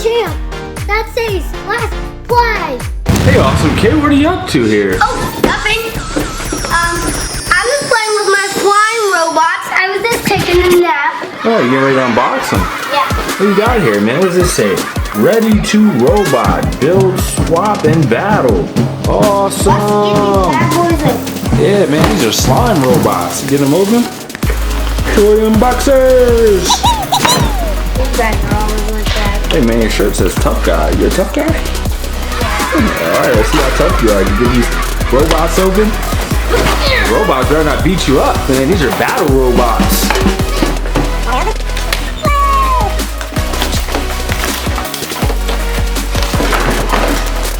Champ. That says let's play. Hey, awesome kid, what are you up to here? Oh, nothing. I was playing with my slime robots. I was just taking a nap. Oh, you getting ready to unbox them? Yeah. What you got here, man? What does this say? Ready to robot, build, swap, and battle. Awesome. Bad boys open. Yeah, man, these are slime robots. Get them open. Toy unboxers. These guys are always like that. Hey, man, your shirt says tough guy. You a tough guy? All right, let's see how tough you are. You get these robots open. Robots better not beat you up, man. These are battle robots.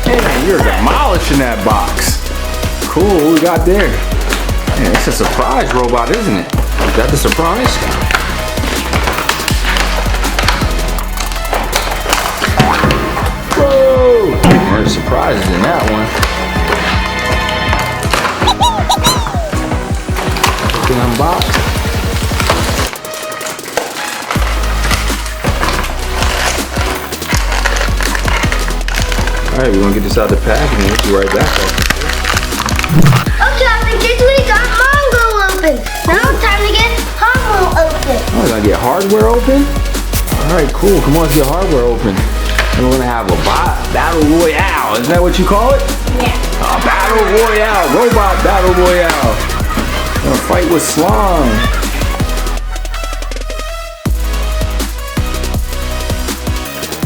Hey, man, you're demolishing that box. Cool, what we got there? Man, it's a surprise robot, isn't it? Is that the surprise? Whoa! There's surprises in that one. Can unbox. Alright, we're gonna get this out of the package and we'll be right back. Okay, I think we got Mongo open. Now it's time to get Homo open. Oh, we're gonna get hardware open? Alright, cool. Come on, let's get hardware open. And we're gonna have a battle royale. Isn't that what you call it? Yeah. A battle royale. Robot battle royale. We're gonna fight with slime.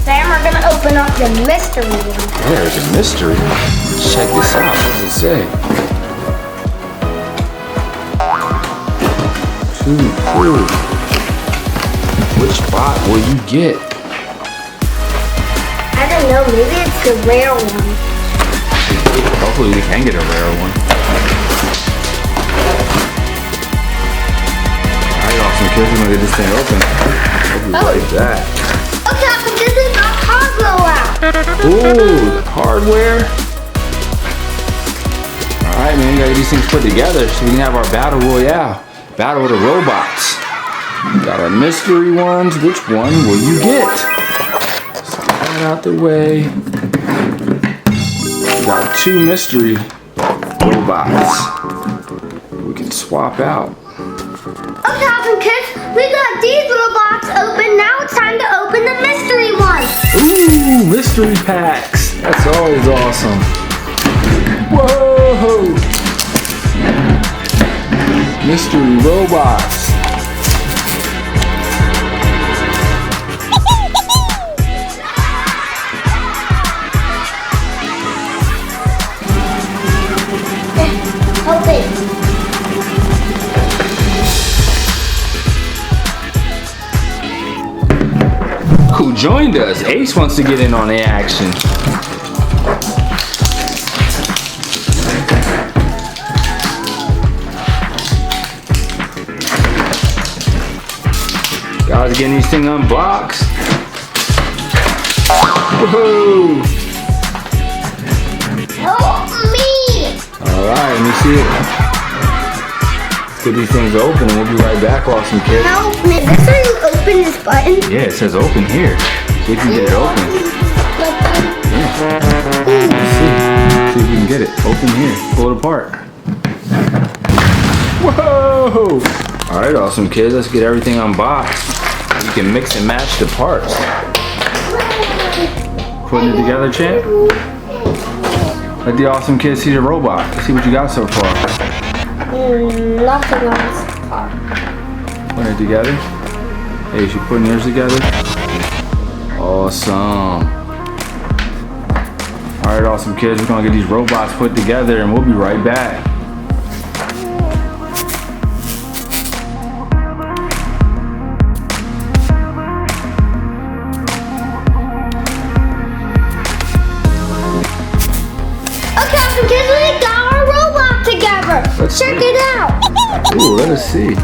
Then we're gonna open up the mystery one. There's a mystery. Check this out. What does it say? 2 proof. Which bot will you get? I don't know, maybe it's the rare one. Hopefully we can get a rare one. Alright, awesome kids, we're gonna get this thing open. Hope you like that. Okay, but this is the hardware out. Ooh, hardware. Alright, man, we gotta get these things put together so we can have our battle royale. Battle with the robots. We got our mystery ones. Which one will you get? Slide out the way. We got 2 mystery robots. We can swap out. Okay, awesome kids, we got these robots open. Now it's time to open the mystery one. Ooh, mystery packs. That's always awesome. Whoa! Mystery robots. Open. Who joined us? Ace wants to get in on the action. Guys, getting these things unboxed. Woohoo! Help me. Alright, let me see it. Let's get these things open and we'll be right back, awesome kids. Help me. This where you open this button. Yeah, it says open here. See if you can get it open. Yeah. Let's see. See if we can get it. Open here. Pull it apart. Whoa! Alright, awesome kids. Let's get everything unboxed. You can mix and match the parts. Putting it together, champ? Let the awesome kids see the robot. Let's see what you got so far. Nothing else. Putting it together. Hey, is she putting yours together? Awesome. Alright, awesome kids. We're gonna get these robots put together and we'll be right back. Let's Check see. it out. Ooh, let us see.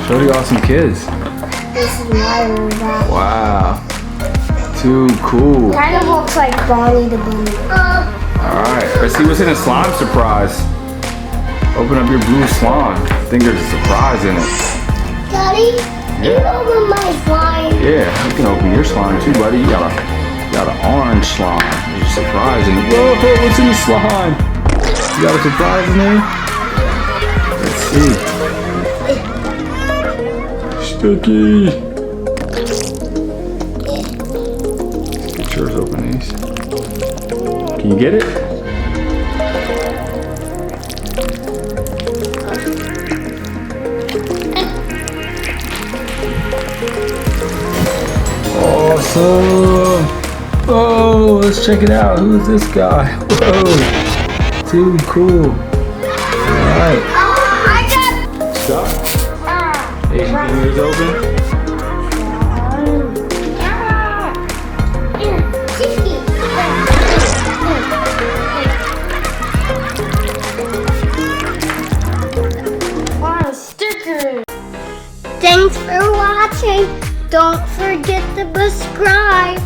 Show the awesome kids. This is my robot. Wow. Too cool. Kind of looks like Bonnie the Bunny. Alright, let's see what's in a slime surprise. Open up your blue slime. I think there's a surprise in it. Daddy, You open my slime. Yeah, you can open your slime too, buddy. You got an orange slime. There's a surprise in it. Whoa, what's in the slime? You got a surprise in there? Let's see. Sticky. Let's get yours open, Ace. Can you get it? Awesome! Oh, let's check it out. Who is this guy? Whoa! Too cool. Alright. I got. Stop. Hey, you can yours open? Wow, sticker. Thanks for watching. Don't forget to subscribe.